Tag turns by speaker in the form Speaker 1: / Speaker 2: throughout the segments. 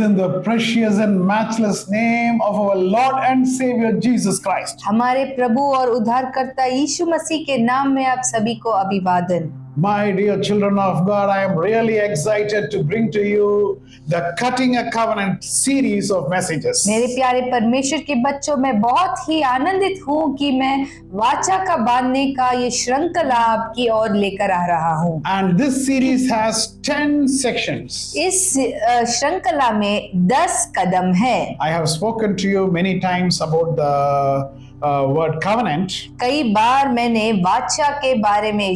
Speaker 1: in the precious and matchless name of our Lord and Savior Jesus Christ.
Speaker 2: हमारे प्रभु और उद्धारकर्ता यीशु मसीह के नाम में आप सभी को अभिवादन।
Speaker 1: My dear children of God, I am really excited to bring to you the Cutting a Covenant series of messages.
Speaker 2: मेरे प्यारे परमेश्वर के बच्चों, मैं बहुत ही आनंदित हूँ कि मैं वाचा का बांधने का ये श्रृंखला आपकी ओर लेकर आ रहा हूँ।
Speaker 1: And this series has 10 sections.
Speaker 2: इस श्रृंखला में 10 कदम है।
Speaker 1: I have spoken to you many times about the word covenant.
Speaker 2: कई बार मैंने वाचा के बारे में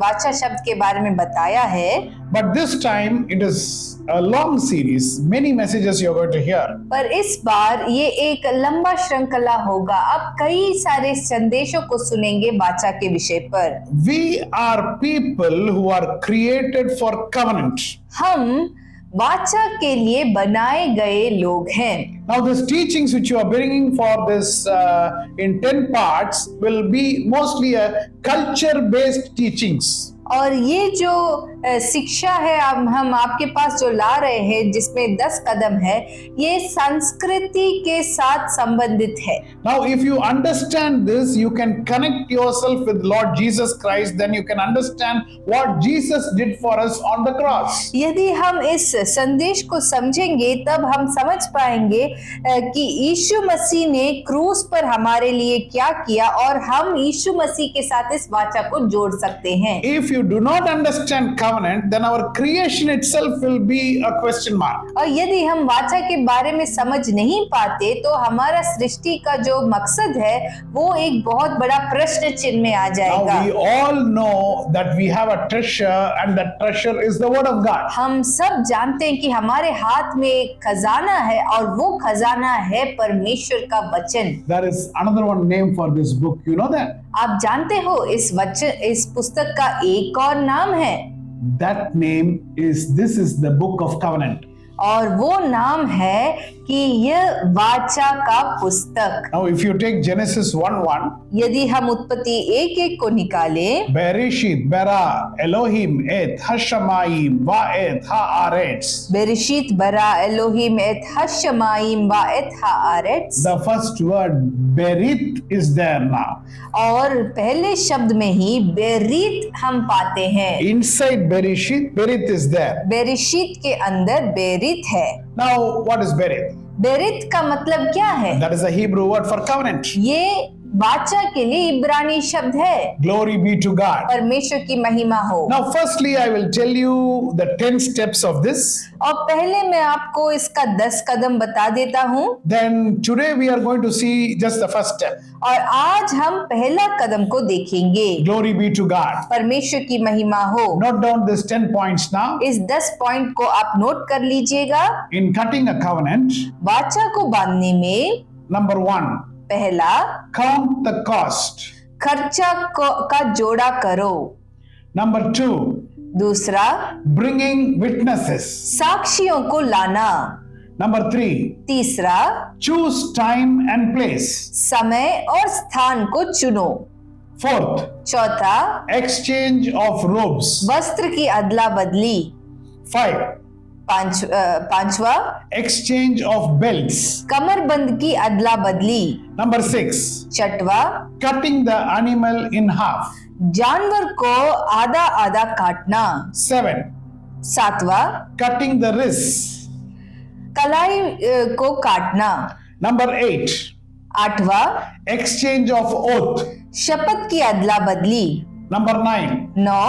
Speaker 2: वाचा शब्द के बारे में बताया है,
Speaker 1: But this time it is a long series. Many messages you are going to hear.
Speaker 2: पर इस बार ये एक लंबा श्रृंखला होगा। आप कई सारे संदेशों को सुनेंगे वाचा के विषय पर।
Speaker 1: We are people who are created for covenant.
Speaker 2: हम वाचा के लिए बनाए गए लोग हैं।
Speaker 1: Now these teachings which you are bringing for this in 10 parts will be mostly a culture-based teachings.
Speaker 2: और ये जो शिक्षा है हम आपके पास जो ला रहे हैं, जिसमें 10 कदम है, ये संस्कृति के साथ संबंधित है।
Speaker 1: Now if you understand this, you can connect yourself with Lord Jesus Christ, then you can understand what Jesus did for us on the cross.
Speaker 2: यदि हम इस संदेश को समझेंगे, तब हम समझ पाएंगे कि यीशु मसीह ने क्रूस पर हमारे लिए क्या किया और हम यीशु मसीह के साथ इस वाचा को जोड़ सकते हैं।
Speaker 1: If you do not understand covenant, then our creation itself will be a question mark.
Speaker 2: और यदि हम वाचा के बारे में समझ नहीं पाते, तो हमारा सृष्टि का जो मकसद है वो एक बहुत बड़ा प्रश्न चिन्ह में आ जाएगा।
Speaker 1: Now we all know that we have a treasure and that treasure is the word of God.
Speaker 2: हम सब जानते हैं कि हमारे हाथ में एक खजाना है और वो खजाना है परमेश्वर का वचन।
Speaker 1: There is another one name for this book, you know that?
Speaker 2: आप जानते हो इस पुस्तक का एक और नाम है।
Speaker 1: That name is, this is the book of covenant.
Speaker 2: और वो नाम है कि यह वाचा का पुस्तक।
Speaker 1: Now if you take Genesis 1:1,
Speaker 2: यदि हम उत्पत्ति 1:1 को निकालें,
Speaker 1: Bereshit bara Elohim et hashamayim va'et haaretz.
Speaker 2: बेरिशीत बरा एलोहिम एत हशमाइम व एत हारेट्स।
Speaker 1: The first word berit is there now.
Speaker 2: और पहले शब्द में ही बेरीत हम पाते हैं।
Speaker 1: Inside Bereshit, berit is there.
Speaker 2: बेरिशीत के अंदर बेरीत है।
Speaker 1: Now what is berit?
Speaker 2: बेरीत का मतलब क्या है?
Speaker 1: That is a Hebrew word for covenant.
Speaker 2: ये वाचा के लिए इब्रानी शब्द है।
Speaker 1: Glory be to God.
Speaker 2: परमेश्वर की महिमा हो।
Speaker 1: Now firstly I will tell you the 10 steps of this.
Speaker 2: और पहले मैं आपको इसका 10 कदम बता देता हूँ।
Speaker 1: Then today we are going to see just the first step.
Speaker 2: और आज हम पहला कदम को देखेंगे।
Speaker 1: Glory be to God.
Speaker 2: परमेश्वर की महिमा हो।
Speaker 1: Note down these 10 points now.
Speaker 2: इस 10 पॉइंट को आप नोट कर लीजिएगा।
Speaker 1: In cutting a covenant,
Speaker 2: वाचा को बांधने में
Speaker 1: number 1,
Speaker 2: पहला,
Speaker 1: count the cost.
Speaker 2: खर्चा का जोड़ा करो।
Speaker 1: Number 2,
Speaker 2: दूसरा,
Speaker 1: bringing witnesses.
Speaker 2: साक्षियों को लाना।
Speaker 1: Number 3,
Speaker 2: तीसरा,
Speaker 1: choose time and place.
Speaker 2: समय और स्थान को चुनो।
Speaker 1: 4th,
Speaker 2: चौथा,
Speaker 1: exchange of robes.
Speaker 2: वस्त्र की अदला बदली।
Speaker 1: 5,
Speaker 2: पांचवा,
Speaker 1: exchange of belts.
Speaker 2: कमरबंद की अदला बदली।
Speaker 1: Number 6,
Speaker 2: छठवा,
Speaker 1: cutting the animal in half.
Speaker 2: जानवर को आधा आधा काटना।
Speaker 1: 7,
Speaker 2: सातवा,
Speaker 1: cutting the wrists.
Speaker 2: कलाई को काटना।
Speaker 1: Number 8,
Speaker 2: आठवा,
Speaker 1: exchange of oath.
Speaker 2: शपथ की अदला बदली।
Speaker 1: Number 9,
Speaker 2: now,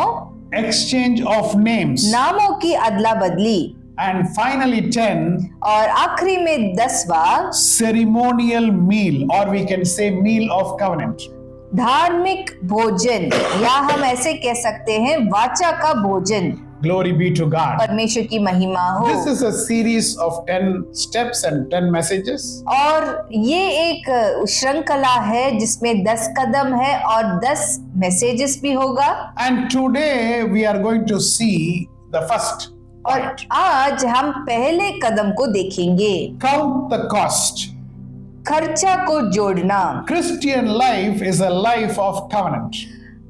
Speaker 1: exchange of names.
Speaker 2: नामों की अदला बदली।
Speaker 1: And finally 10,
Speaker 2: और आखिरी में 10वां,
Speaker 1: ceremonial meal, or we can say meal of covenant.
Speaker 2: धार्मिक भोजन, या हम ऐसे कह सकते हैं वाचा का भोजन।
Speaker 1: Glory be to God.
Speaker 2: परमेश्वर की महिमा हो।
Speaker 1: This is a series of 10 steps and 10 messages.
Speaker 2: और ये एक श्रृंखला है जिसमें 10 कदम है और 10 मैसेजेस भी होगा।
Speaker 1: And today we are going to see the first.
Speaker 2: और आज हम पहले कदम को देखेंगे।
Speaker 1: Count the cost.
Speaker 2: खर्चा को जोड़ना।
Speaker 1: Christian life is a life of covenant.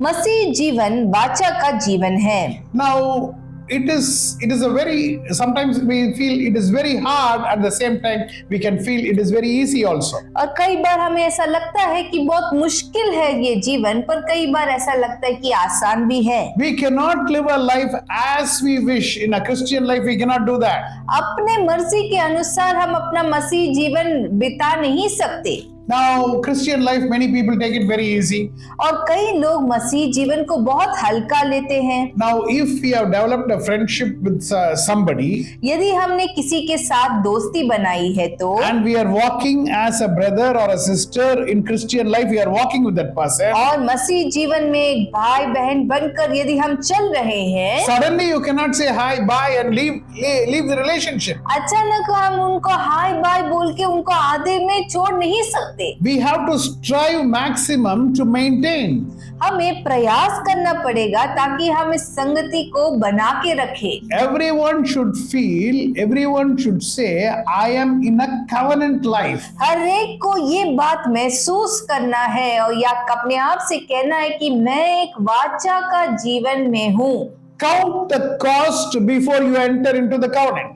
Speaker 2: मसीह जीवन वाचा का जीवन है।
Speaker 1: Now it is a very, sometimes we feel it is very hard, at the same time we can feel it is very easy also.
Speaker 2: और कई बार हमें ऐसा लगता है कि बहुत मुश्किल है ये जीवन, पर कई बार ऐसा लगता है कि आसान भी है।
Speaker 1: We cannot live a life as we wish. In a Christian life we cannot do that.
Speaker 2: अपने मर्जी के अनुसार हम अपना मसीह जीवन बिता नहीं सकते।
Speaker 1: Now Christian life, many people take it very easy.
Speaker 2: और कई लोग मसीह जीवन को बहुत हल्का लेते हैं।
Speaker 1: Now if we have developed a friendship with somebody
Speaker 2: यदि हमने किसी के साथ दोस्ती बनाई है तो,
Speaker 1: and we are walking as a brother or a sister in Christian life, we are walking with that person.
Speaker 2: और मसीह जीवन में एक भाई बहन बनकर यदि हम चल रहे हैं,
Speaker 1: Suddenly you cannot say hi, bye and leave the relationship.
Speaker 2: अचानक हम उनको हाय बाय बोल के उनको आधे में छोड़ नहीं सकते।
Speaker 1: We have to strive maximum to maintain.
Speaker 2: हमें प्रयास करना पड़ेगा ताकि हम इस संगति को बना के रखें।
Speaker 1: Everyone should feel, everyone should say, I am in a covenant life.
Speaker 2: हर एक को ये बात महसूस करना है और या अपने आप से कहना है कि मैं एक वाचा का जीवन में हूँ।
Speaker 1: Count the cost before you enter into the covenant.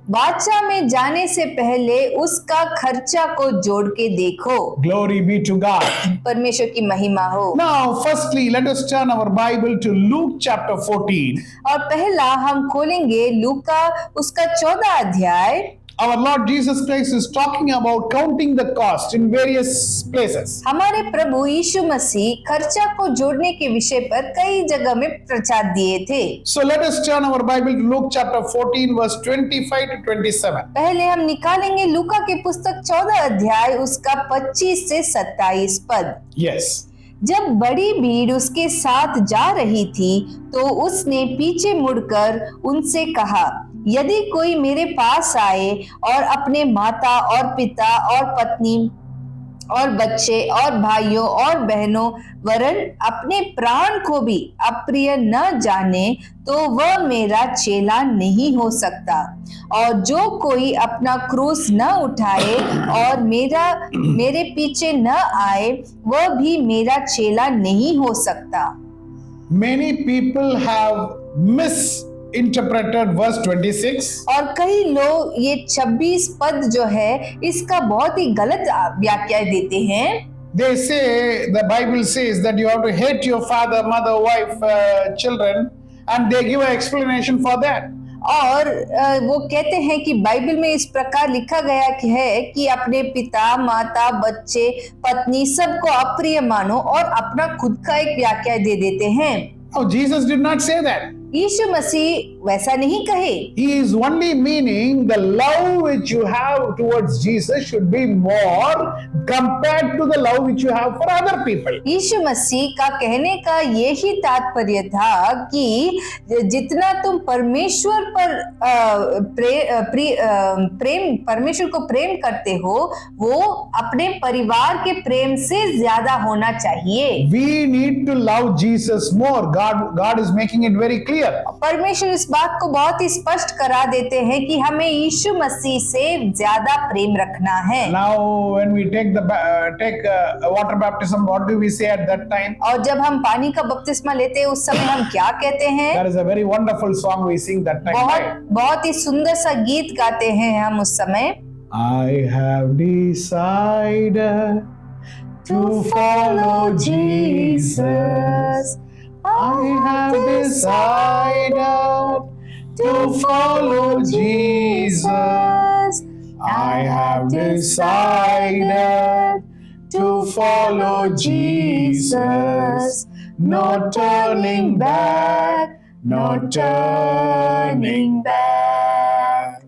Speaker 2: वाचा में जाने से पहले उसका खर्चा को जोड़ के देखो।
Speaker 1: Glory be to God.
Speaker 2: परमेश्वर की महिमा हो।
Speaker 1: Now, firstly, let us turn our Bible to Luke chapter 14.
Speaker 2: और पहला हम खोलेंगे लूका उसका 14 अध्याय।
Speaker 1: Our Lord Jesus Christ is talking about counting the cost in various places.
Speaker 2: हमारे प्रभु यीशु मसीह खर्चा को जोड़ने के विषय पर कई जगह में प्रचार दिए थे।
Speaker 1: So let us turn our Bible to Luke chapter 14 verse 25 to 27.
Speaker 2: पहले हम निकालेंगे लूका के पुस्तक 14 अध्याय उसका 25 से 27 पद।
Speaker 1: Yes.
Speaker 2: जब बड़ी भीड़ उसके साथ जा रही थी तो उसने पीछे मुड़कर उनसे कहा, यदि कोई मेरे पास आए और अपने माता और पिता और पत्नी और बच्चे और भाइयों और बहनों वरन अपने प्राण को भी अप्रिय न जाने तो वह मेरा चेला नहीं हो सकता। और जो कोई अपना क्रूस न उठाए और मेरे पीछे न आए वह भी मेरा चेला नहीं हो सकता।
Speaker 1: Many people have misinterpreted verse 26.
Speaker 2: और कई लोग ये 26 पद जो है इसका बहुत ही गलत व्याख्या देते हैं।
Speaker 1: They say, the Bible says that you have to hate your father, mother, wife, children, and they give an explanation for that.
Speaker 2: और वो कहते हैं कि बाइबल में इस प्रकार लिखा गया है कि अपने पिता, माता, बच्चे, पत्नी सबको अप्रिय मानो और अपना खुद का एक व्याख्या दे देते हैं।
Speaker 1: Now, Jesus did not say that.
Speaker 2: यीशु मसीह वैसा नहीं कहे।
Speaker 1: He is only meaning the love which you have towards Jesus should be more compared to the love which you have for other people.
Speaker 2: यीशु मसीह का कहने का यही तात्पर्य था कि जितना तुम परमेश्वर पर परमेश्वर को प्रेम करते हो वो अपने परिवार के प्रेम से ज्यादा होना चाहिए।
Speaker 1: We need to love Jesus more. God is making it very clear.
Speaker 2: परमेश्वर इस बात को बहुत ही स्पष्ट करा देते हैं कि हमें यीशु मसीह से ज्यादा प्रेम रखना है।
Speaker 1: Now, when we take water baptism, what do we say at that time?
Speaker 2: और जब हम पानी का बपतिस्मा लेते हैं उस समय हम क्या कहते हैं?
Speaker 1: There is a very wonderful song we sing that time.
Speaker 2: बहुत ही सुंदर सा गीत गाते हैं हम उस समय।
Speaker 1: I have decided to follow Jesus. I have decided to follow Jesus. I have decided to follow Jesus. No turning back, no turning back.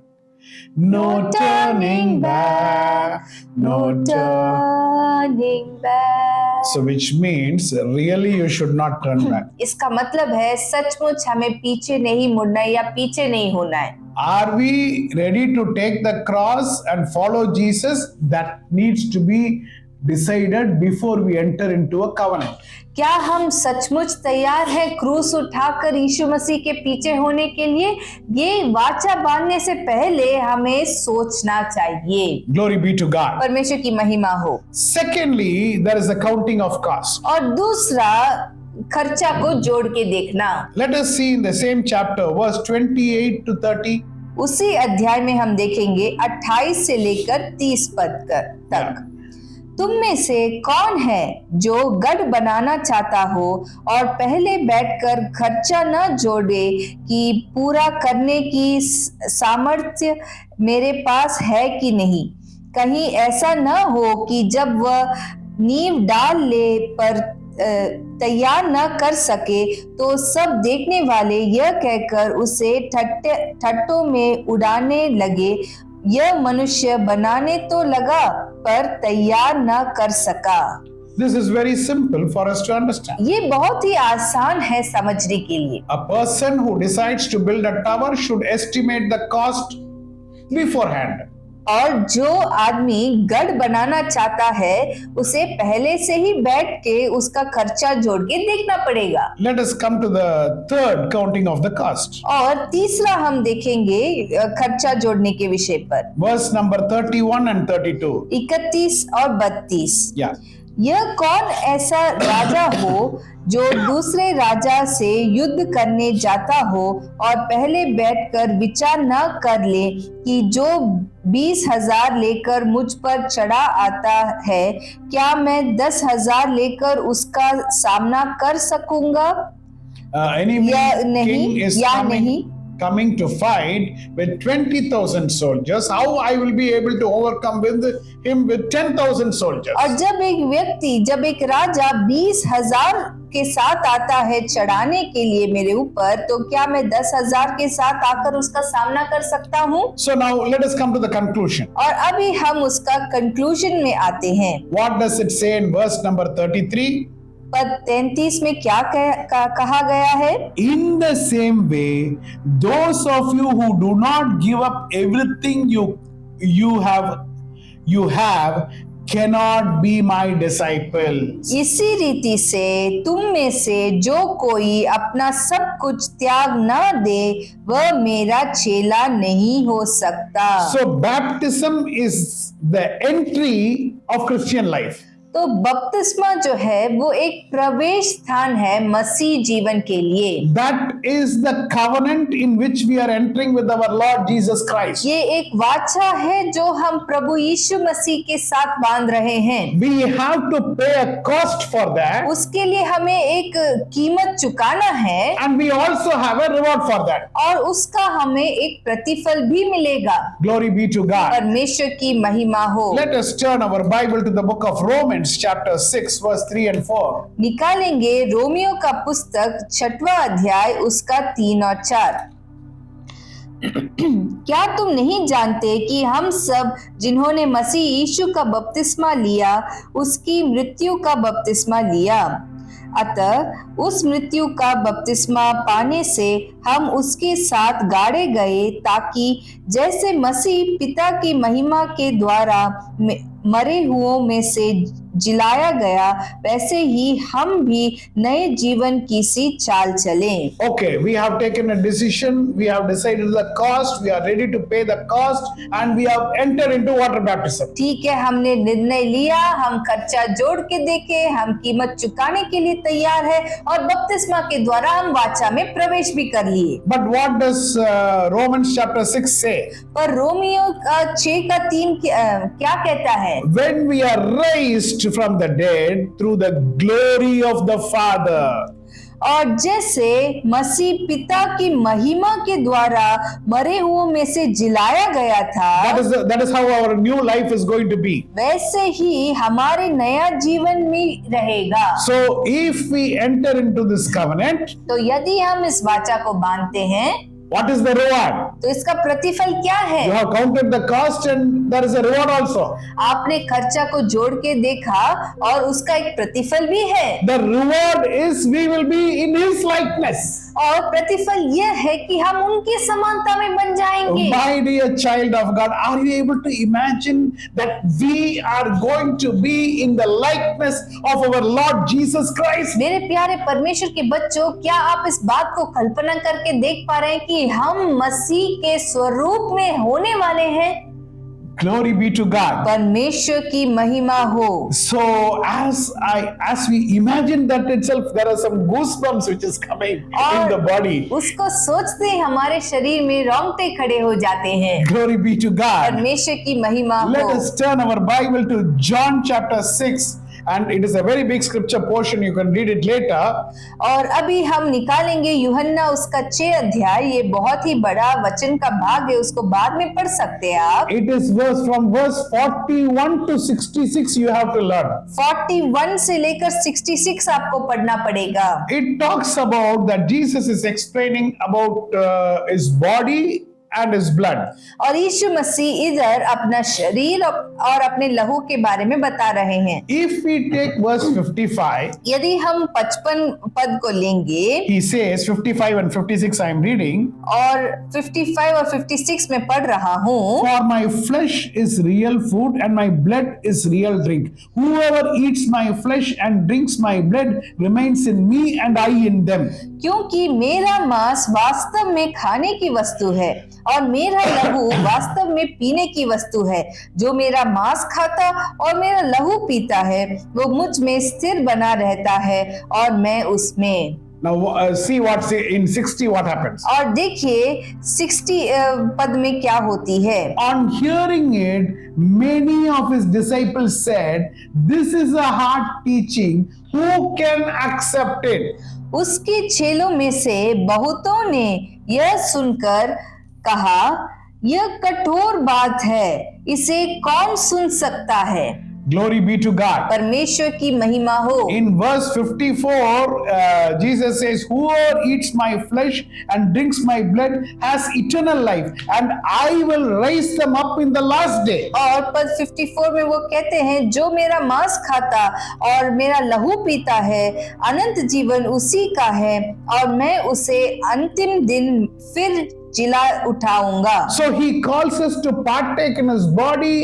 Speaker 1: No turning back, no turning back. So which means really you should not turn back.
Speaker 2: इसका मतलब है सचमुच हमें पीछे नहीं मुड़ना है या पीछे नहीं होना है।
Speaker 1: Are we ready to take the cross and follow Jesus? That needs to be decided before we enter into a covenant.
Speaker 2: क्या हम सचमुच तैयार हैं क्रूस उठाकर यीशु मसीह के पीछे होने के लिए? ये वाचा बांधने से पहले हमें सोचना चाहिए।
Speaker 1: Glory be to God.
Speaker 2: परमेश्वर की महिमा हो।
Speaker 1: Secondly, there is a counting of cost.
Speaker 2: और दूसरा खर्चा को जोड़ के देखना।
Speaker 1: Let us see in the same chapter, verse 28 to 30.
Speaker 2: उसी अध्याय में हम देखेंगे 28 से लेकर 30 पद तक। तुम में से कौन है जो गढ़ बनाना चाहता हो और पहले बैठकर खर्चा न जोड़े कि पूरा करने की सामर्थ्य मेरे पास है कि नहीं? कहीं ऐसा न हो कि जब वह नींव डाल ले पर तैयार न कर सके तो सब देखने वाले यह कहकर उसे ठट्टों में उड़ाने लगे, यह मनुष्य बनाने तो लगा पर तैयार न कर सका।
Speaker 1: This is very simple for us to understand.
Speaker 2: ये बहुत ही आसान है समझने के लिए।
Speaker 1: A person who decides to build a tower should estimate the cost beforehand.
Speaker 2: और जो आदमी गढ़ बनाना चाहता है उसे पहले से ही बैठ के उसका खर्चा जोड़ के देखना पड़ेगा।
Speaker 1: Let us come to the third counting of the cost.
Speaker 2: और तीसरा हम देखेंगे खर्चा जोड़ने के विषय पर,
Speaker 1: Verse number 31 and 32.
Speaker 2: 31 और 32।
Speaker 1: Yeah.
Speaker 2: यह कौन ऐसा राजा हो जो दूसरे राजा से युद्ध करने जाता हो और पहले बैठकर विचार न कर ले कि जो 20,000 लेकर मुझ पर चढ़ा आता है, क्या मैं 10,000 लेकर उसका सामना कर सकूंगा
Speaker 1: Enemy
Speaker 2: या
Speaker 1: king
Speaker 2: नहीं?
Speaker 1: is coming to fight with 20,000 soldiers. How I will be able to overcome with him with 10,000 soldiers?
Speaker 2: और जब एक राजा 20,000 के साथ आता है चढ़ाने के लिए मेरे ऊपर, तो क्या मैं 10,000 के साथ आकर उसका सामना कर सकता हूँ?
Speaker 1: So now let us come to the conclusion.
Speaker 2: और अभी हम उसका कंक्लूजन में आते हैं।
Speaker 1: What does it say in verse number 33?
Speaker 2: पद 33 में क्या कहा गया है?
Speaker 1: In the same way, those of you who do not give up everything you have cannot be my disciples.
Speaker 2: इसी रीति से तुम में से जो कोई अपना सब कुछ त्याग न दे वह मेरा चेला नहीं हो सकता।
Speaker 1: So baptism is the entry of Christian life.
Speaker 2: तो बपतिस्मा जो है वो एक प्रवेश स्थान है मसीह जीवन के लिए।
Speaker 1: That is the covenant in which we are entering with our Lord Jesus Christ.
Speaker 2: ये एक वाचा है जो हम प्रभु यीशु मसीह के साथ बांध रहे हैं।
Speaker 1: We have to pay a cost for that.
Speaker 2: उसके लिए हमें एक कीमत चुकाना है
Speaker 1: And we also have a reward for that.
Speaker 2: और उसका हमें एक प्रतिफल भी मिलेगा।
Speaker 1: Glory be to God.
Speaker 2: परमेश्वर की महिमा हो।
Speaker 1: Let us turn our Bible to the book of Romans chapter 6 verse 3 and 4.
Speaker 2: निकालेंगे रोमियो का पुस्तक 6वां अध्याय उसका 3 और 4। क्या तुम नहीं जानते कि हम सब जिन्होंने मसीह यीशु का बपतिस्मा लिया उसकी मृत्यु का बपतिस्मा लिया, अतः उस मृत्यु का बपतिस्मा पाने से हम उसके साथ गाड़े गए, ताकि जैसे मसीह पिता की महिमा के द्वारा मरे हुओं में से जिलाया गया, वैसे ही हम भी नए जीवन की सी चाल चलें।
Speaker 1: Okay, we have taken a decision, we have decided the cost, we are ready to pay the cost, and we have entered into water baptism.
Speaker 2: ठीक है, हमने निर्णय लिया, हम खर्चा जोड़ के देखे, हम कीमत चुकाने के लिए तैयार है और बपतिस्मा के द्वारा हम वाचा में प्रवेश भी कर लिए।
Speaker 1: But what does Romans chapter 6 say?
Speaker 2: पर रोमियो 6 का 3 क्या कहता है?
Speaker 1: When we are raised from the dead through the glory of the Father.
Speaker 2: और जैसे मसीह पिता की महिमा के द्वारा मरे हुओं में से जिलाया गया था,
Speaker 1: that is how our new life is going to be.
Speaker 2: वैसे ही हमारे नया जीवन में रहेगा।
Speaker 1: So if we enter into this covenant,
Speaker 2: तो यदि हम इस वाचा को बांधते हैं,
Speaker 1: what is the reward?
Speaker 2: तो इसका प्रतिफल क्या है?
Speaker 1: You have counted the cost and there is a reward also.
Speaker 2: आपने खर्चा को जोड़ के देखा और उसका एक प्रतिफल भी है।
Speaker 1: The reward is we will be in His likeness.
Speaker 2: और प्रतिफल यह है कि हम उनकी समानता में बन जाएंगे।
Speaker 1: My dear child of God, are you able to imagine that we are going to be in the likeness of our Lord Jesus Christ?
Speaker 2: मेरे प्यारे परमेश्वर के बच्चों, क्या आप इस बात को कल्पना करके देख पा रहे हैं कि हम मसीह के स्वरूप में होने वाले हैं?
Speaker 1: Glory be to God.
Speaker 2: परमेश्वर की महिमा हो।
Speaker 1: So as we imagine that itself, there are some goosebumps which is coming in the body.
Speaker 2: उसको सोचते ही हमारे शरीर में रोंगटे खड़े हो जाते हैं।
Speaker 1: Glory be to God.
Speaker 2: परमेश्वर की महिमा
Speaker 1: Let
Speaker 2: हो।
Speaker 1: us turn our Bible to John chapter 6, and it is a very big scripture portion. You can read it later.
Speaker 2: और अभी हम निकालेंगे यूहन्ना उसका 6 अध्याय। ये बहुत ही बड़ा वचन का भाग है, उसको बाद में पढ़ सकते हैं आप।
Speaker 1: It is from verse 41 to 66 you have to learn.
Speaker 2: 41 से लेकर 66 आपको पढ़ना पड़ेगा।
Speaker 1: It talks about that Jesus is explaining about his body and his blood.
Speaker 2: और यीशु मसीह इधर अपना शरीर और अपने लहू के बारे में बता रहे हैं।
Speaker 1: If we take verse 55,
Speaker 2: यदि हम 55 पद को लेंगे,
Speaker 1: he says 55 and 56 I am reading.
Speaker 2: और 55 और 56 में पढ़ रहा हूँ।
Speaker 1: For my flesh is real food and my blood is real drink. Whoever eats my flesh and drinks my blood remains in me and I in them.
Speaker 2: क्योंकि मेरा मांस वास्तव में खाने की वस्तु है और मेरा लहू वास्तव में पीने की वस्तु है। जो मेरा मांस खाता और मेरा लहू पीता है वो मुझ में स्थिर बना रहता है और मैं उसमें।
Speaker 1: Now see what's in 60 what happens.
Speaker 2: और देखिए 60 पद में क्या होती है।
Speaker 1: On hearing it, many of his disciples said, "This is a hard teaching. Who can accept it?"
Speaker 2: उसके चेलों में से बहुतों ने यह सुनकर कहा, यह कठोर बात है, इसे कौन सुन सकता है।
Speaker 1: Glory be to God.
Speaker 2: परमेश्वर की महिमा हो।
Speaker 1: In verse 54, Jesus says, "Whoever eats my flesh and drinks my blood has eternal life, and I will raise them up in the last day."
Speaker 2: और पद 54 में वो कहते हैं, जो मेरा मांस खाता और मेरा लहू पीता है अनंत जीवन उसी का है और मैं उसे अंतिम दिन फिर जिला उठाऊंगा।
Speaker 1: So he calls us to partake in his body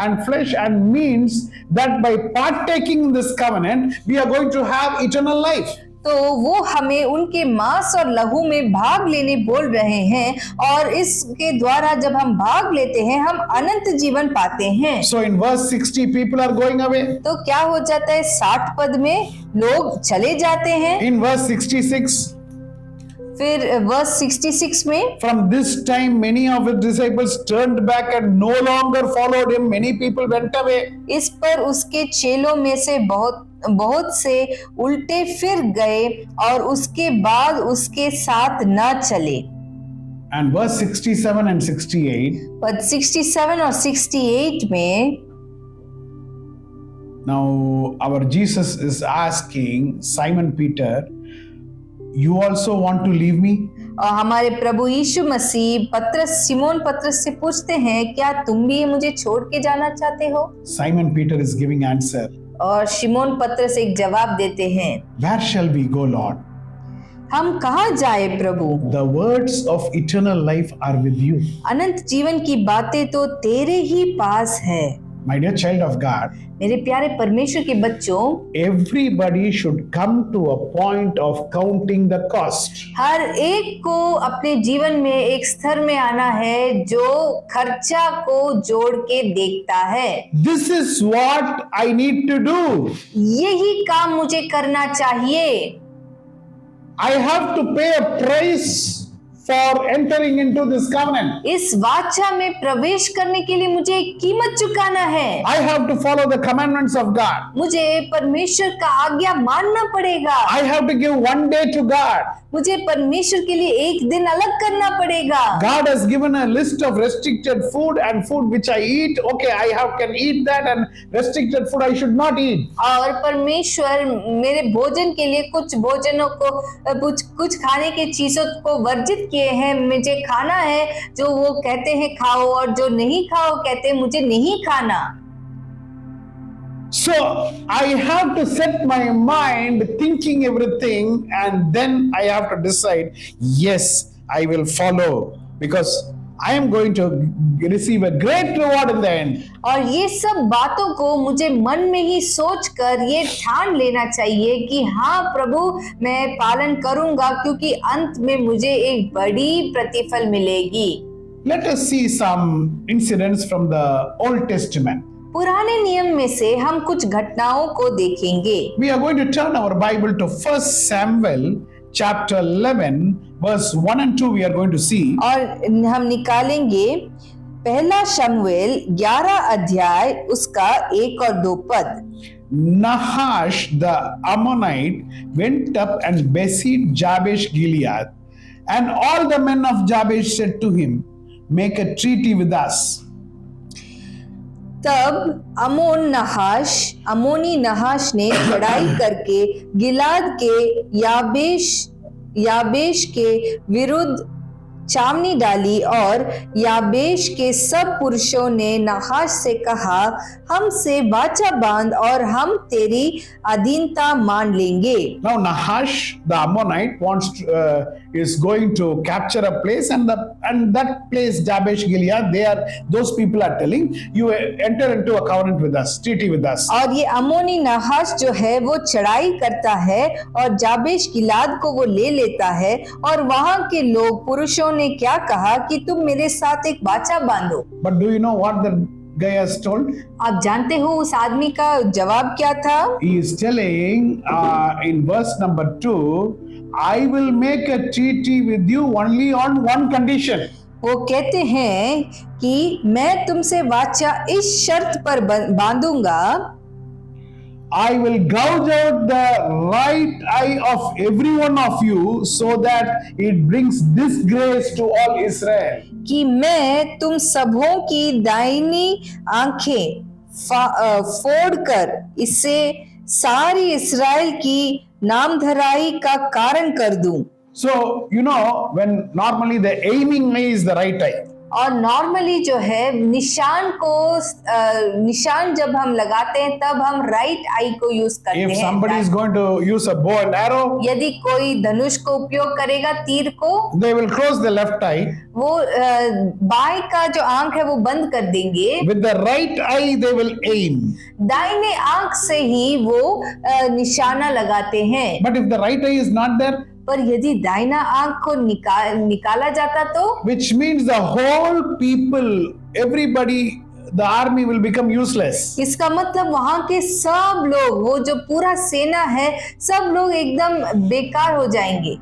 Speaker 1: and flesh, and means that by partaking in this covenant, we are going to have eternal life.
Speaker 2: तो वो हमें उनके मांस और लहू में भाग लेने बोल रहे हैं और इसके द्वारा जब हम भाग लेते हैं हम अनंत जीवन पाते हैं।
Speaker 1: So in verse 60, people are going away.
Speaker 2: तो क्या हो जाता है 60 पद में लोग चले जाते हैं।
Speaker 1: In verse 66,
Speaker 2: फिर वर्स 66 में,
Speaker 1: from this time many of his disciples turned back and no longer followed him. Many people went away.
Speaker 2: इस पर उसके चेलों में से बहुत से उल्टे फिर गए और उसके बाद उसके साथ न चले।
Speaker 1: And verse 67 and 68,
Speaker 2: पद 67 और 68 में,
Speaker 1: now our Jesus is asking Simon Peter, "You also want to leave me?"
Speaker 2: और हमारे प्रभु यीशु मसीह सिमोन पत्रस से पूछते हैं, क्या तुम भी मुझे छोड़ के जाना चाहते हो?
Speaker 1: Simon Peter is giving answer,
Speaker 2: और शिमोन पत्रस एक जवाब देते हैं,
Speaker 1: "Where shall we go, Lord?
Speaker 2: हम कहाँ जाए प्रभु?
Speaker 1: The words of eternal life are with you."
Speaker 2: अनंत जीवन की बातें तो तेरे ही पास है।
Speaker 1: My dear child of God,
Speaker 2: मेरे प्यारे परमेश्वर के बच्चों,
Speaker 1: everybody should come to a point of counting the cost.
Speaker 2: हर एक को अपने जीवन में एक स्तर में आना है जो खर्चा को जोड़ के देखता है।
Speaker 1: This is what I need to do.
Speaker 2: यही काम मुझे करना चाहिए।
Speaker 1: I have to pay a price for entering into this covenant.
Speaker 2: इस वाचा में प्रवेश करने के लिए मुझे एक कीमत चुकाना है।
Speaker 1: I have to follow the commandments of God.
Speaker 2: मुझे परमेश्वर का आज्ञा मानना पड़ेगा।
Speaker 1: I have to give one day to God.
Speaker 2: मुझे परमेश्वर के लिए एक दिन अलग करना पड़ेगा।
Speaker 1: God has given a list of restricted food and food which I eat. Okay, I can eat that, and restricted food I should not eat.
Speaker 2: और परमेश्वर मेरे भोजन के लिए कुछ भोजनों को कुछ खाने की चीजों को वर्जित किए हैं, मुझे खाना है जो वो कहते हैं खाओ, और जो नहीं खाओ कहते हैं मुझे नहीं खाना।
Speaker 1: So I have to set my mind thinking everything, and then I have to decide, yes, I will follow, because I am going to receive a great reward in the end.
Speaker 2: और ये सब बातों को मुझे मन में ही सोचकर ये ठान लेना चाहिए कि हाँ प्रभु मैं पालन करूंगा, क्योंकि अंत में मुझे एक बड़ी प्रतिफल मिलेगी।
Speaker 1: Let us see some incidents from the Old Testament.
Speaker 2: पुराने नियम में से हम कुछ घटनाओं को देखेंगे।
Speaker 1: We are going to turn our Bible to 1 Samuel chapter 11 verse 1 and 2 we are going to see.
Speaker 2: और हम निकालेंगे पहला शमूएल 11 अध्याय उसका 1 और 2 पद।
Speaker 1: Nahash the Ammonite went up and besieged Jabesh Gilead, and all the men of Jabesh said to him, "Make a treaty with us."
Speaker 2: तब अमोनी नहाश ने चढ़ाई करके गिलाद के याबेश के विरुद्ध छावनी डाली और याबेश के सब पुरुषों ने नहाश से कहा, हमसे वाचा बांध और हम तेरी अधीनता मान लेंगे।
Speaker 1: Now Nahash the Ammonite is going to capture a place, and that place Jabesh Gilead, those people are telling, you enter into a covenant with us, treaty with us.
Speaker 2: और ये अमोनी नहाश जो है वो चढ़ाई करता है और जाबेश गिलाद को वो ले लेता है, और वहां के लोग पुरुषों ने क्या कहा कि तुम मेरे साथ एक वाचा बांधो।
Speaker 1: But do you know what the guy has told?
Speaker 2: आप जानते हो उस आदमी का जवाब क्या था?
Speaker 1: He is telling in verse number 2, I will make a treaty with you only on one condition.
Speaker 2: वो कहते हैं कि मैं तुमसे वाचा इस शर्त पर बांधूंगा,
Speaker 1: I will gouge out the right eye of every one of you so that it brings disgrace to all Israel.
Speaker 2: कि मैं तुम सबों की दाहिनी आंखें फोड़कर इससे सारी इस्राएल की नामधराई का कारण कर दूं।
Speaker 1: So, you know, when normally the aiming eye is the right eye.
Speaker 2: और नॉर्मली जो है निशान जब हम लगाते हैं तब हम राइट आई को यूज करते हैं।
Speaker 1: If somebody is going to use a bow and arrow,
Speaker 2: यदि कोई धनुष को उपयोग करेगा तीर को,
Speaker 1: they will close the left eye.
Speaker 2: वो बाएं का जो आंख है वो बंद कर देंगे।
Speaker 1: With the right eye they will aim.
Speaker 2: दाहिने आंख से ही वो निशाना लगाते हैं।
Speaker 1: But if the right eye is not there,
Speaker 2: पर यदि दाहिना आंख को निकाला जाता तो,
Speaker 1: which means the whole people, everybody, the army will become useless.
Speaker 2: इसका मतलब वहां के सब लोग, वो जो पूरा सेना है, सब लोग एकदम बेकार हो जाएंगे।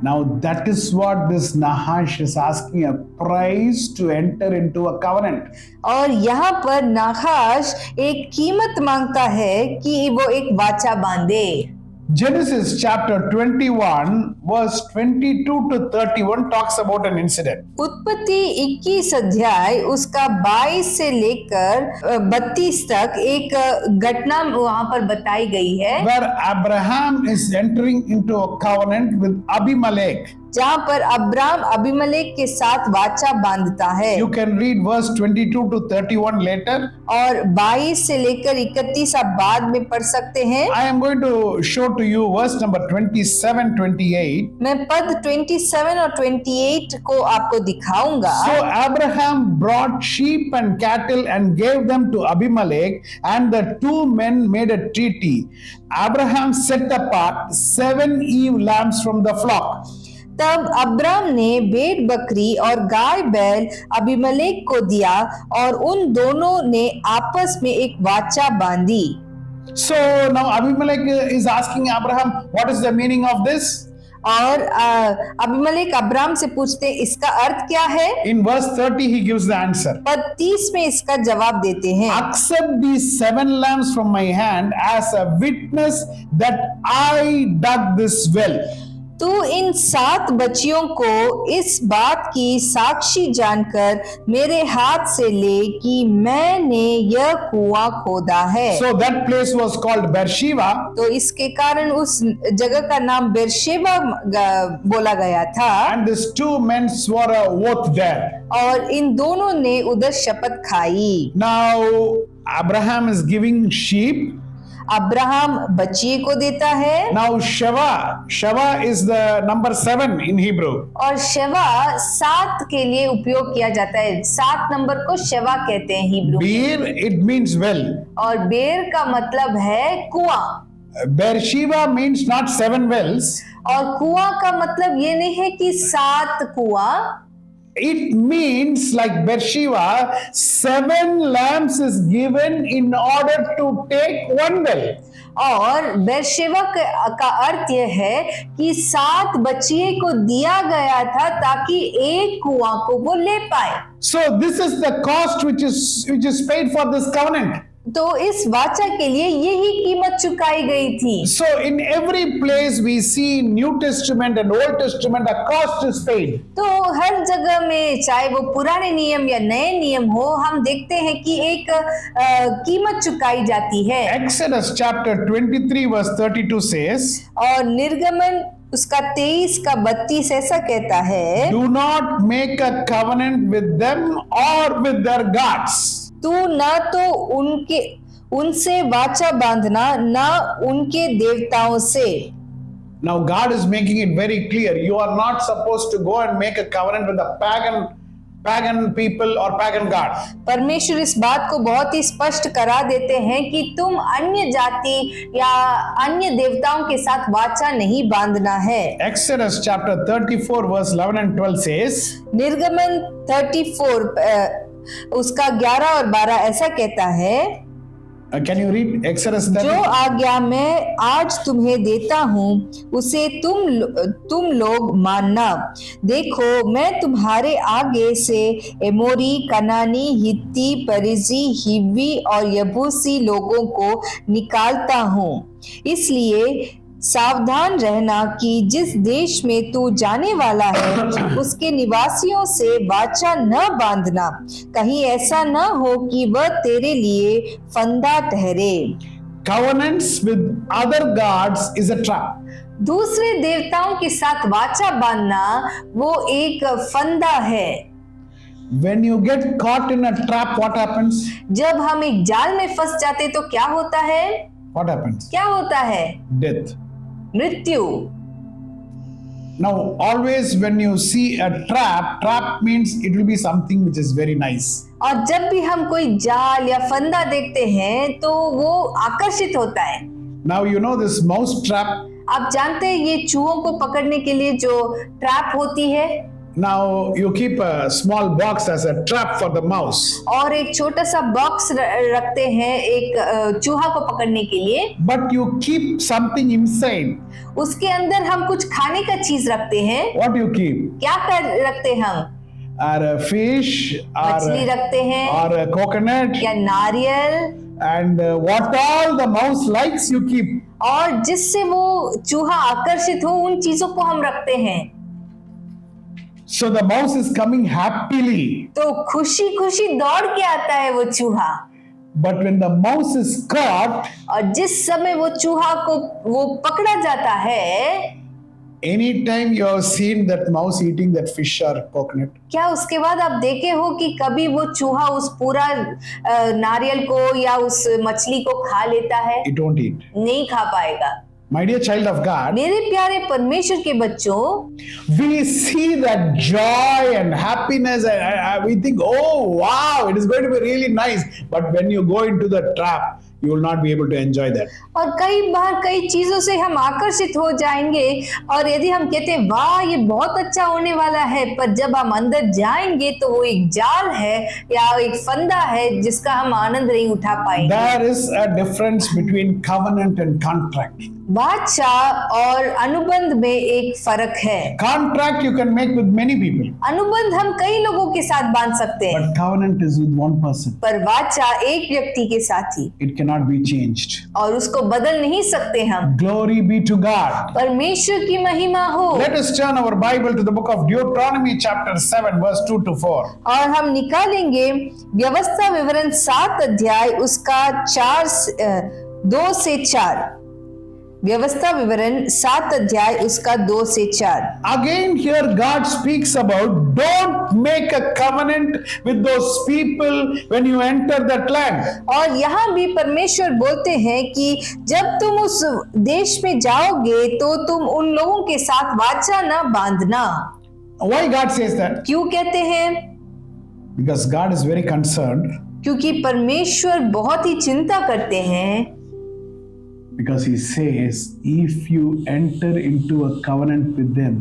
Speaker 1: Now that is what this Nahash is asking, a price to enter into a covenant.
Speaker 2: और यहाँ पर नाहाश एक कीमत मांगता है कि वो एक वाचा बांधे।
Speaker 1: Genesis chapter 21 verse 22 to 31 talks about an incident.
Speaker 2: उत्पत्ति 21 अध्याय उसका 22 से लेकर 32 तक एक घटना वहां पर बताई गई है,
Speaker 1: Where Abraham is entering into a covenant with Abimelech.
Speaker 2: जहाँ पर अब्राम अबीमेलेक के साथ वाचा बांधता है।
Speaker 1: You can read verse 22 to 31 later.
Speaker 2: और 22 से लेकर 31 आप बाद में पढ़ सकते हैं।
Speaker 1: I am going to show to you verse number 27, 28.
Speaker 2: मैं पद 27 और 28 को आपको दिखाऊंगा।
Speaker 1: So Abraham brought sheep and cattle and gave them to Abimelech, and the two men made a treaty. Abraham set apart 7 ewe lambs from the flock.
Speaker 2: तब Abram ने भेड़ बकरी और गाय बैल अबीमेलेक को दिया और उन दोनों ने आपस में एक वाचा बांधी।
Speaker 1: So now Abimelech is asking Abraham, what is the meaning of this?
Speaker 2: और अबीमेलेक अब्राम से पूछते इसका अर्थ क्या है?
Speaker 1: In verse 30 he gives the answer.
Speaker 2: पद 30 में इसका जवाब देते हैं।
Speaker 1: Accept these 7 lambs from my hand as a witness that I dug this well.
Speaker 2: तू इन 7 बच्चियों को इस बात की साक्षी जानकर मेरे हाथ से ले कि मैंने यह कुआं खोदा है।
Speaker 1: So that place was called Beersheba.
Speaker 2: तो इसके कारण उस जगह का नाम बेरशेबा बोला गया था।
Speaker 1: And these 2 men swore a oath there.
Speaker 2: और इन दोनों ने उधर शपथ खाई।
Speaker 1: Now Abraham is giving sheep.
Speaker 2: Abraham बच्ची को देता है।
Speaker 1: Now Sheva is the number 7 in Hebrew.
Speaker 2: और शेवा 7 के लिए उपयोग किया जाता है। 7 नंबर को शेवा कहते हैं Hebrew.
Speaker 1: Beer, it means well.
Speaker 2: और बेर का मतलब है कुआं।
Speaker 1: Beersheba means not 7 wells.
Speaker 2: और कुआं का मतलब ये नहीं है कि 7 कुआं,
Speaker 1: it means like Beersheba, 7 lambs is given in order to take one well.
Speaker 2: और बेरशेबा का अर्थ यह है कि 7 बच्चियों को दिया गया था ताकि एक कुआं को वो ले पाए।
Speaker 1: So this is the cost which is paid for this covenant.
Speaker 2: तो इस वाचा के लिए यही कीमत चुकाई गई थी।
Speaker 1: So in every place we see New Testament and Old Testament, a cost is paid.
Speaker 2: तो हर जगह में चाहे वो पुराने नियम या नए नियम हो, हम देखते हैं कि एक कीमत चुकाई जाती है।
Speaker 1: Exodus chapter 23 verse 32 says,
Speaker 2: और निर्गमन उसका 23 का 32 ऐसा कहता है,
Speaker 1: do not make a covenant with them or with their gods.
Speaker 2: तू ना तो उनसे वाचा बांधना ना उनके देवताओं से।
Speaker 1: Now God is making it very clear, you are not supposed to go and make a covenant with the pagan people or pagan god.
Speaker 2: परमेश्वर इस बात को बहुत ही स्पष्ट करा देते हैं कि तुम अन्य जाति या अन्य देवताओं के साथ वाचा नहीं बांधना है।
Speaker 1: Exodus chapter 34 verse 11 and 12 says,
Speaker 2: निर्गमन 34 उसका 11 और 12 ऐसा कहता है,
Speaker 1: can you read Exodus 34?
Speaker 2: जो आज्ञा मैं आज तुम्हें देता हूँ उसे तुम लोग मानना। देखो मैं तुम्हारे आगे से एमोरी, कनानी, हित्ती, परिजी, हिव्वी और यबूसी लोगों को निकालता हूँ। इसलिए सावधान रहना कि जिस देश में तू जाने वाला है उसके निवासियों से वाचा न बांधना, कहीं ऐसा न हो कि वह तेरे लिए फंदा ठहरे।
Speaker 1: Covenants with other gods is a trap.
Speaker 2: दूसरे देवताओं के साथ वाचा बांधना वो एक फंदा है।
Speaker 1: When you get caught in a trap, what happens?
Speaker 2: जब हम एक जाल में फंस जाते तो क्या होता है?
Speaker 1: What happens?
Speaker 2: क्या होता है?
Speaker 1: Death.
Speaker 2: मृत्यु।
Speaker 1: Now always when you see a trap means it will be something which is very nice.
Speaker 2: और जब भी हम कोई जाल या फंदा देखते हैं तो वो आकर्षित होता है।
Speaker 1: Now you know this mouse trap.
Speaker 2: आप जानते हैं ये चूहों को पकड़ने के लिए जो ट्रैप होती है।
Speaker 1: Now you keep a small box as a trap for the mouse.
Speaker 2: और एक छोटा सा बॉक्स रखते हैं एक चूहा को पकड़ने के लिए।
Speaker 1: But you keep something inside.
Speaker 2: उसके अंदर हम कुछ खाने का चीज रखते हैं।
Speaker 1: What do you keep?
Speaker 2: क्या रखते हैं हम?
Speaker 1: Or a fish,
Speaker 2: मछली रखते हैं,
Speaker 1: or a coconut,
Speaker 2: या नारियल,
Speaker 1: and what all the mouse likes you keep.
Speaker 2: और जिससे वो चूहा आकर्षित हो उन चीजों को हम रखते हैं।
Speaker 1: So the mouse is coming happily.
Speaker 2: तो खुशी खुशी दौड़ के आता है वो चूहा।
Speaker 1: But when the mouse is caught,
Speaker 2: और जिस समय वो चूहा को वो पकड़ा जाता है,
Speaker 1: anytime you have seen that mouse eating that fish or coconut,
Speaker 2: क्या उसके बाद आप देखे हो कि कभी वो चूहा उस पूरा नारियल को या उस मछली को खा लेता है?
Speaker 1: it won't eat.
Speaker 2: नहीं खा पाएगा।
Speaker 1: My dear child of God,
Speaker 2: मेरे प्यारे परमेश्वर के बच्चों,
Speaker 1: we see that joy and happiness and we think, oh wow, it is going to be really nice. But when you go into the trap, you will not be able to enjoy that.
Speaker 2: और कई बार कई चीजों से हम आकर्षित हो जाएंगे और यदि हम कहते हैं वाह ये बहुत अच्छा होने वाला है, पर जब हम अंदर जाएंगे तो वो एक जाल है या एक फंदा है जिसका हम आनंद नहीं उठा पाएंगे।
Speaker 1: There is a difference between covenant and contract.
Speaker 2: वाचा और अनुबंध में एक फर्क है।
Speaker 1: Contract you can make with many people.
Speaker 2: अनुबंध हम कई लोगों के साथ बांध सकते हैं,
Speaker 1: But covenant is with one person.
Speaker 2: पर वाचा एक व्यक्ति के साथ ही,
Speaker 1: It cannot be changed.
Speaker 2: और उसको बदल नहीं सकते हम।
Speaker 1: Glory be to God.
Speaker 2: परमेश्वर की महिमा हो।
Speaker 1: Let us turn our Bible to the book of Deuteronomy chapter 7 verse 2 to 4.
Speaker 2: और हम निकालेंगे व्यवस्था विवरण 7 अध्याय उसका 2 से 4। व्यवस्था विवरण 7 अध्याय उसका 2 से 4।
Speaker 1: Again here God speaks about don't make a covenant with those people when you enter that land.
Speaker 2: और यहाँ भी परमेश्वर बोलते हैं कि जब तुम उस देश में जाओगे तो तुम उन लोगों के साथ वाचा न बांधना।
Speaker 1: Why God says that?
Speaker 2: क्यों कहते हैं?
Speaker 1: Because God is very concerned.
Speaker 2: क्योंकि परमेश्वर बहुत ही चिंता करते हैं।
Speaker 1: Because he says if you enter into a covenant with them,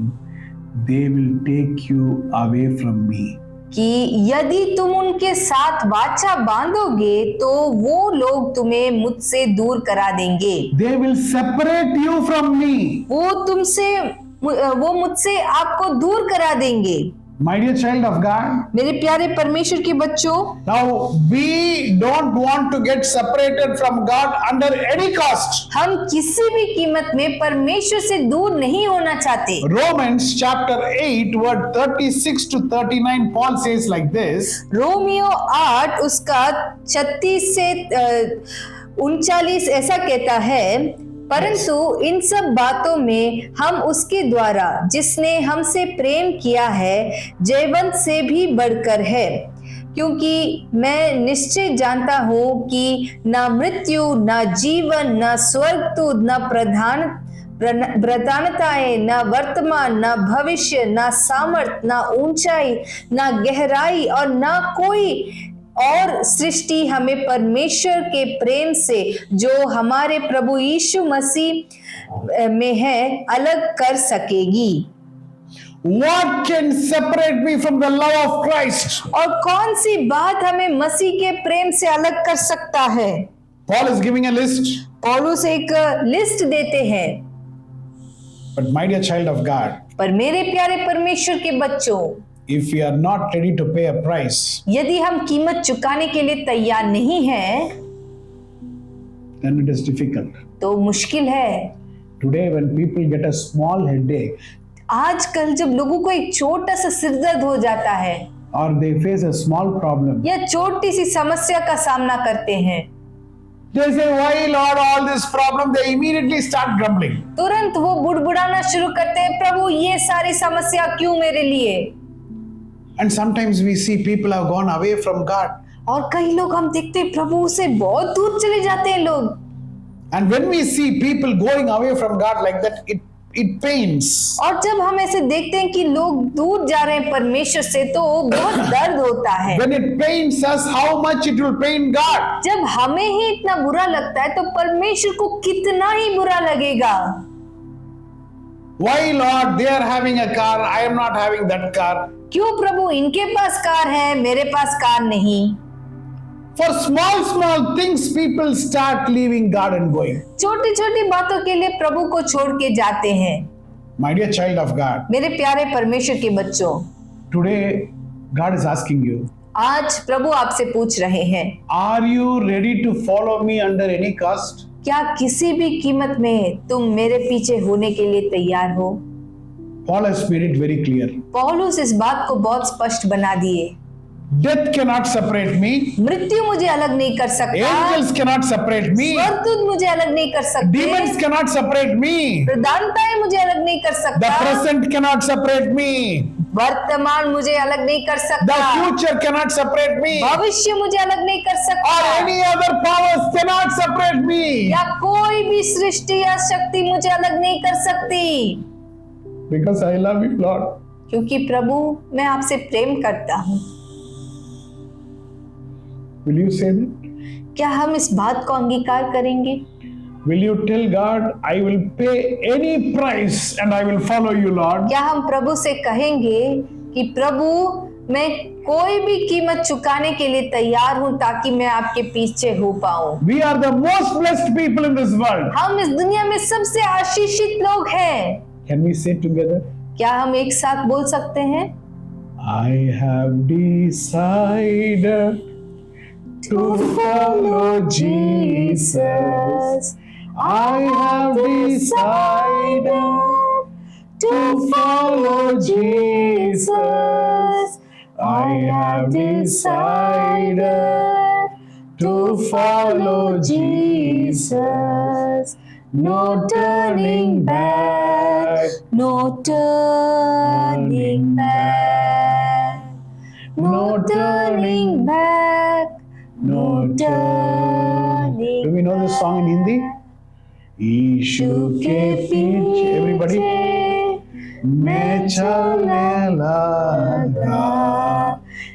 Speaker 1: they will take you away from me.
Speaker 2: कि यदि तुम उनके साथ वाचा बांधोगे तो वो लोग तुम्हें मुझसे दूर करा देंगे,
Speaker 1: They will separate you from me.
Speaker 2: वो मुझसे आपको दूर करा देंगे।
Speaker 1: My dear child of God,
Speaker 2: मेरे प्यारे परमेश्वर के बच्चों,
Speaker 1: now we don't want to get separated from God under any cost.
Speaker 2: हम किसी भी कीमत में परमेश्वर से दूर नहीं होना चाहते।
Speaker 1: Romans chapter 8 verse 36 to 39 Paul says like this.
Speaker 2: Romeo 8 उसका 36 से 39 ऐसा कहता है, परंतु इन सब बातों में हम उसके द्वारा जिसने हमसे प्रेम किया है जयवंत से भी बढ़कर है, क्योंकि मैं निश्चय जानता हूं कि ना मृत्यु ना जीवन ना स्वर्गदूत ना प्रधानताएं ना वर्तमान ना भविष्य ना सामर्थ ना ऊंचाई ना गहराई और ना कोई और सृष्टि हमें परमेश्वर के प्रेम से जो हमारे प्रभु यीशु मसीह में है अलग कर सकेगी।
Speaker 1: What can separate me from the love of Christ?
Speaker 2: और कौन सी बात हमें मसीह के प्रेम से अलग कर सकता है?
Speaker 1: Paul is giving a list.
Speaker 2: पौलुस एक लिस्ट देते हैं।
Speaker 1: But my dear child of God,
Speaker 2: पर मेरे प्यारे परमेश्वर के बच्चों,
Speaker 1: if we are not ready to pay a price,
Speaker 2: यदि हम कीमत चुकाने के लिए तैयार नहीं हैं,
Speaker 1: then it is difficult.
Speaker 2: तो मुश्किल है।
Speaker 1: Today when people get a small headache
Speaker 2: आजकल जब लोगों को एक छोटा सा सिर दर्द हो जाता है
Speaker 1: or they face a small problem,
Speaker 2: या छोटी सी समस्या का सामना करते हैं,
Speaker 1: they say, why Lord all this problem? They immediately start grumbling.
Speaker 2: तुरंत वो बुड़बुड़ाना शुरू करते हैं, प्रभु ये सारी समस्या क्यों मेरे लिए?
Speaker 1: And sometimes we see people have gone away from God.
Speaker 2: और कई लोग हम देखते हैं प्रभु से बहुत दूर चले जाते हैं लोग।
Speaker 1: And when we see people going away from God like that, it pains.
Speaker 2: और जब हम ऐसे देखते हैं कि लोग दूर जा रहे हैं परमेश्वर से, तो बहुत दर्द होता है।
Speaker 1: When it pains us, how much it will pain God?
Speaker 2: जब हमें ही इतना बुरा लगता है तो परमेश्वर को कितना ही बुरा लगेगा।
Speaker 1: Why Lord, they are having a car, I am not having that car.
Speaker 2: क्यों प्रभु इनके पास कार है, मेरे पास कार नहीं?
Speaker 1: For small things, people start leaving God and going.
Speaker 2: छोटी छोटी बातों के लिए प्रभु को छोड़ के जाते हैं।
Speaker 1: My dear child of God,
Speaker 2: मेरे प्यारे परमेश्वर के बच्चों,
Speaker 1: today God is asking you,
Speaker 2: आज प्रभु आपसे पूछ रहे हैं,
Speaker 1: are you ready to follow me under any cost?
Speaker 2: क्या किसी भी कीमत में तुम मेरे पीछे होने के लिए तैयार हो?
Speaker 1: Paul has made it very clear.
Speaker 2: पौलुस इस बात को बहुत स्पष्ट बना दिए।
Speaker 1: Death cannot separate me.
Speaker 2: मृत्यु मुझे अलग नहीं कर सकता।
Speaker 1: Angels cannot separate me.
Speaker 2: स्वर्गदूत मुझे अलग नहीं कर सकते।
Speaker 1: Demons cannot separate me.
Speaker 2: प्रधानताएं मुझे अलग नहीं कर
Speaker 1: The
Speaker 2: सकता।
Speaker 1: present cannot separate me.
Speaker 2: वर्तमान मुझे अलग नहीं कर
Speaker 1: The
Speaker 2: सकता।
Speaker 1: future cannot separate me.
Speaker 2: भविष्य मुझे अलग नहीं कर सकता।
Speaker 1: Or any other powers cannot separate me.
Speaker 2: या कोई भी सृष्टि या शक्ति मुझे अलग नहीं कर सकती,
Speaker 1: Because I love you, Lord.
Speaker 2: क्योंकि प्रभु मैं आपसे प्रेम करता हूँ।
Speaker 1: Will you say that?
Speaker 2: क्या हम इस बात को अंगीकार करेंगे?
Speaker 1: Will you tell God, I will pay any price and I will follow you, Lord?
Speaker 2: क्या हम प्रभु से कहेंगे कि प्रभु मैं कोई भी कीमत चुकाने के लिए तैयार हूँ ताकि मैं आपके पीछे हो पाऊँ?
Speaker 1: We are the most blessed people in this world.
Speaker 2: हम इस दुनिया में सबसे आशीषित लोग हैं।
Speaker 1: Can we say together?
Speaker 2: क्या हम एक साथ बोल सकते हैं?
Speaker 1: I have decided to follow Jesus. I have decided to follow Jesus. I have decided to follow Jesus. No turning back.
Speaker 2: No turning back. No turning back.
Speaker 1: No turning. Do we know this song in Hindi? यीशु के पीछे, everybody. मैं चलने लगा,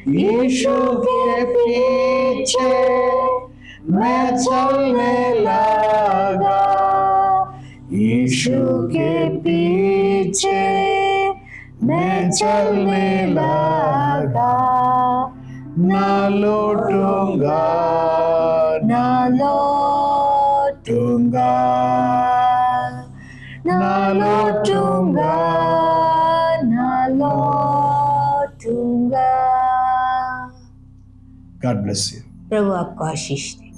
Speaker 1: यीशु के पीछे मैं चलने लगा, यीशु के पीछे
Speaker 2: मैं चलने लगा,
Speaker 1: ना लौटूंगा,
Speaker 2: ना लौटूंगा, ना लौटूंगा, ना लौटूंगा।
Speaker 1: God bless you.
Speaker 2: प्रभु आपको आशीष दे।